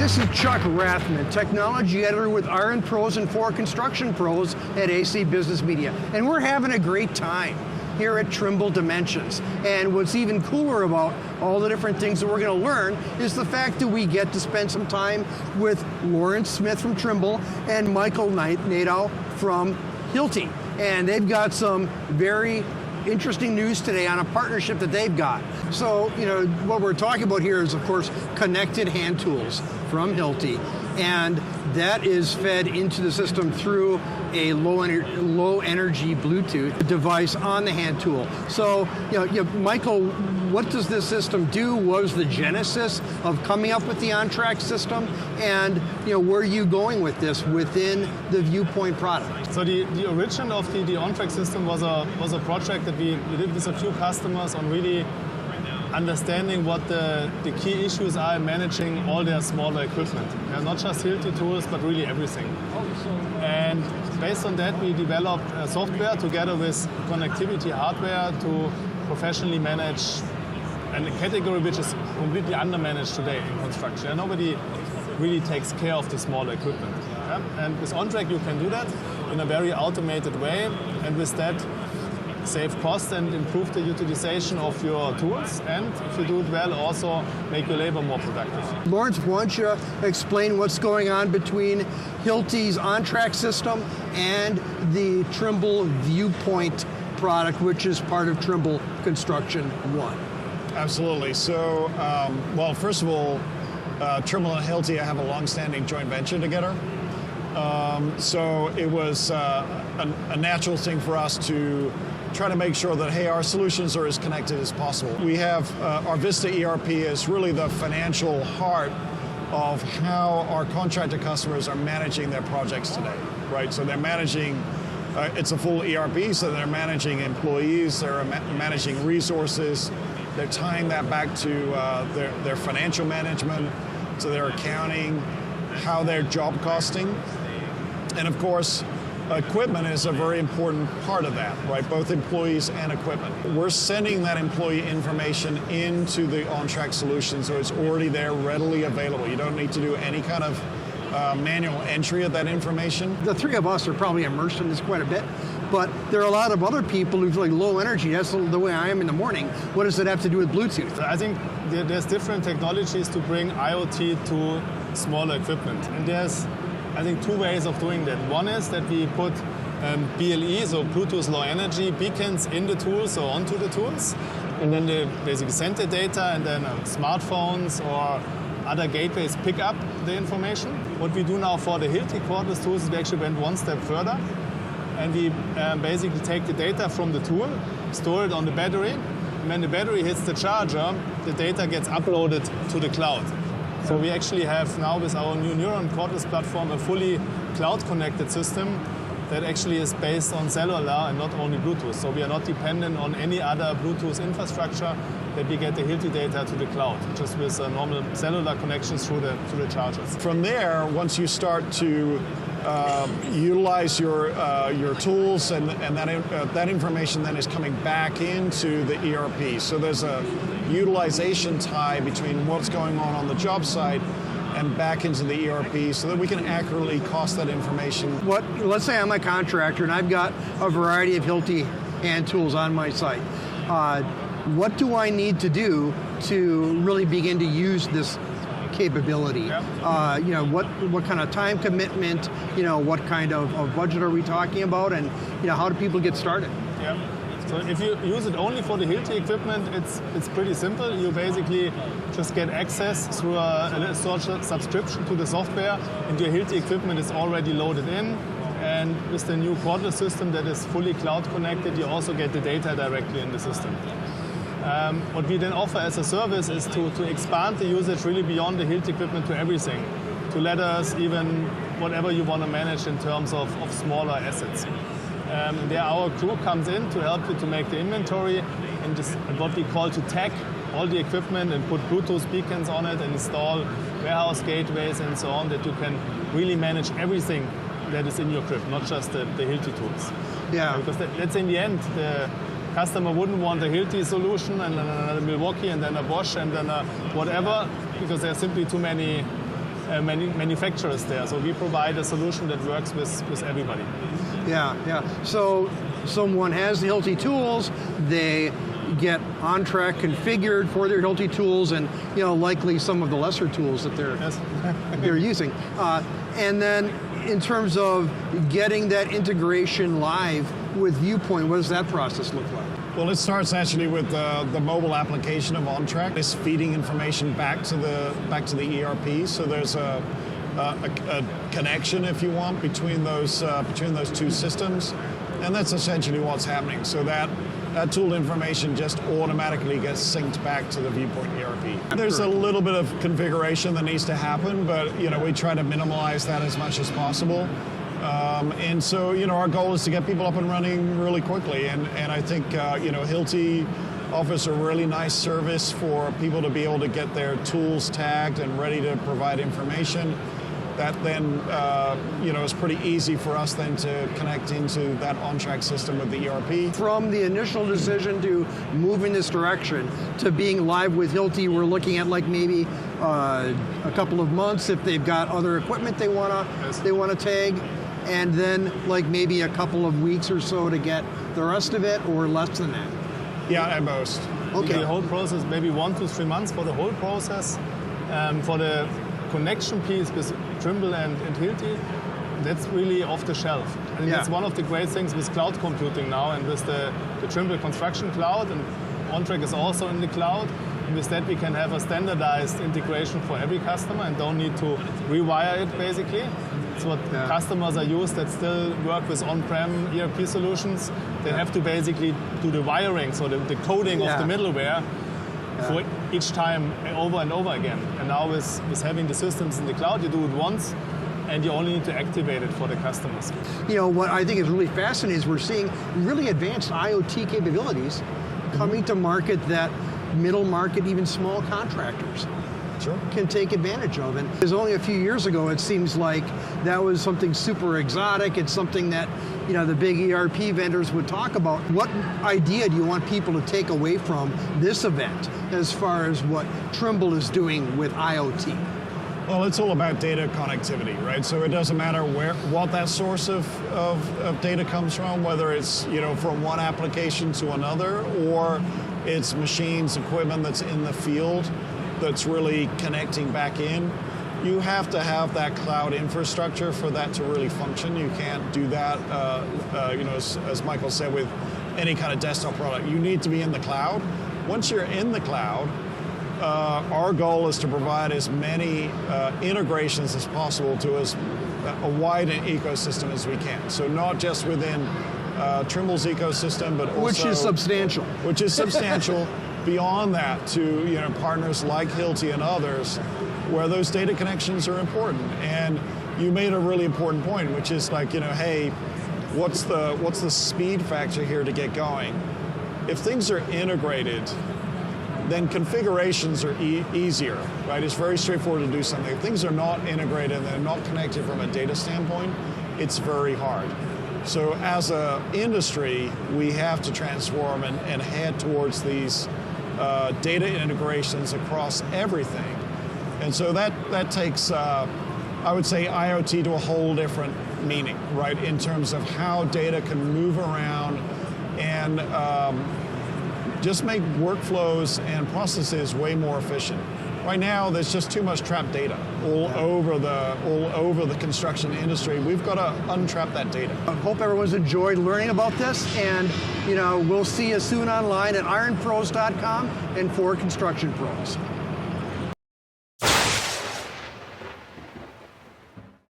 This is Chuck Rathman, technology editor with Iron Pros and for Construction Pros at AC Business Media. And we're having a great time here at Trimble Dimensions. And what's even cooler about all the different things that we're going to learn is the fact that we get to spend some time with Lawrence Smith from Trimble and Michael Nadeau from Hilti. And they've got some very interesting news today on a partnership that they've got. So, what we're talking about here is, of course, connected hand tools from Hilti, and that is fed into the system through a low energy Bluetooth device on the hand tool. So, Michael, what does this system do? What was the genesis of coming up with the on-track system? And where are you going with this within the Viewpoint product? So the origin of the on-track system was a project that we did with a few customers on really understanding what the key issues are in managing all their smaller equipment. Not just Hilti tools, but really everything. And based on that, we developed software together with connectivity hardware to professionally manage a category which is completely undermanaged today in construction. And nobody really takes care of the smaller equipment. And with on-track, you can do that in a very automated way, and with that, save costs and improve the utilization of your tools, and if you do it well, also make your labor more productive. Lawrence, why don't you explain what's going on between Hilti's on-track system and the Trimble Viewpoint product, which is part of Trimble Construction One? Absolutely. So, well, first of all, Trimble and Hilti have a long-standing joint venture together. So it was a natural thing for us to try to make sure that, hey, our solutions are as connected as possible. We have our Vista ERP is really the financial heart of how our contractor customers are managing their projects today, right? So they're managing, it's a full ERP, so they're managing employees, they're managing resources, they're tying that back to their financial management, to their accounting, how they're job costing. And of course, equipment is a very important part of that, right? Both employees and equipment. We're sending that employee information into the on-track solution, so it's already there, readily available. You don't need to do any kind of manual entry of that information. The three of us are probably immersed in this quite a bit, but there are a lot of other people who've like low energy. That's the way I am in the morning. What does it have to do with Bluetooth? I think there's different technologies to bring IoT to smaller equipment, and there's, I think, two ways of doing that. One is that we put BLE, so Bluetooth Low Energy beacons in the tools or onto the tools, and then they basically send the data, and then smartphones or other gateways pick up the information. What we do now for the Hilti cordless tools is we actually went one step further, and we basically take the data from the tool, store it on the battery, and when the battery hits the charger, the data gets uploaded to the cloud. So we actually have now, with our new Neuron cordless platform, a fully cloud-connected system that actually is based on cellular and not only Bluetooth. So we are not dependent on any other Bluetooth infrastructure, that we get the Hilti data to the cloud, just with normal cellular connections through the chargers. From there, once you start to utilize your tools, and that information then is coming back into the ERP. So there's a utilization tie between what's going on the job site and back into the ERP, so that we can accurately cost that information. Let's say I'm a contractor and I've got a variety of Hilti hand tools on my site. What do I need to do to really begin to use this capability? What kind of time commitment, what kind of budget are we talking about, and how do people get started? Yeah. So if you use it only for the Hilti equipment, it's pretty simple. You basically just get access through a subscription to the software, and your Hilti equipment is already loaded in. And with the new cordless system that is fully cloud connected, you also get the data directly in the system. What we then offer as a service is to expand the usage really beyond the Hilti equipment to everything, to ladders, even whatever you want to manage in terms of smaller assets. There our crew comes in to help you to make the inventory and what we call to tag all the equipment and put Bluetooth beacons on it and install warehouse gateways and so on, that you can really manage everything that is in your crib, not just the Hilti tools. Yeah. Because that's in the end, the customer wouldn't want a Hilti solution and then a Milwaukee and then a Bosch and then a whatever, because there are simply too many manufacturers there. So we provide a solution that works with everybody. Yeah, yeah. So someone has the Hilti tools, they get on-track configured for their Hilti tools, and likely some of the lesser tools that they're using. And then in terms of getting that integration live with Viewpoint, what does that process look like? Well, it starts actually with the mobile application of OnTrack. It's feeding information back to the ERP. So there's a connection, if you want, between those two systems, and that's essentially what's happening. So that tool information just automatically gets synced back to the Viewpoint ERP. There's a little bit of configuration that needs to happen, but we try to minimize that as much as possible. And so, our goal is to get people up and running really quickly. And I think, Hilti offers a really nice service for people to be able to get their tools tagged and ready to provide information. That then, is pretty easy for us then to connect into that OnTrack system with the ERP. From the initial decision to move in this direction to being live with Hilti, we're looking at like maybe a couple of months if they've got other equipment they want to tag, and then like maybe a couple of weeks or so to get the rest of it, or less than that. Yeah, at most. Okay. The whole process, maybe 1 to 3 months for the whole process. For the connection piece with Trimble and Hilti, that's really off the shelf. I think that's one of the great things with cloud computing now, and with the Trimble Construction Cloud, and OnTrack is also in the cloud. And with that we can have a standardized integration for every customer and don't need to rewire it basically. It's what customers are used that still work with on-prem ERP solutions. They have to basically do the wiring, so the coding of the middleware for each time over and over again. And now with having the systems in the cloud, you do it once and you only need to activate it for the customers. What I think is really fascinating is we're seeing really advanced IoT capabilities coming to market that middle market, even small contractors can take advantage of. And it was only a few years ago, it seems like that was something super exotic. It's something that the big ERP vendors would talk about. What idea do you want people to take away from this event as far as what Trimble is doing with IoT? Well, it's all about data connectivity, right? So it doesn't matter what that source of data comes from, whether it's from one application to another, or it's machines, equipment that's in the field that's really connecting back in. You have to have that cloud infrastructure for that to really function. You can't do that, as Michael said, with any kind of desktop product. You need to be in the cloud. Once you're in the cloud, our goal is to provide as many integrations as possible to as a wide ecosystem as we can. So not just within Trimble's ecosystem, but also... Which is substantial. Which is substantial. Beyond that to partners like Hilti and others, where those data connections are important. And you made a really important point, which is like, hey, what's the speed factor here to get going? If things are integrated, then configurations are easier, right? It's very straightforward to do something. If things are not integrated and they're not connected from a data standpoint, it's very hard. So as an industry, we have to transform and head towards these data integrations across everything. And so that takes, I would say, IoT to a whole different meaning, right? In terms of how data can move around and just make workflows and processes way more efficient. Right now, there's just too much trapped data all over the construction industry. We've got to untrap that data. I hope everyone's enjoyed learning about this, and we'll see you soon online at ironpros.com and for Construction Pros.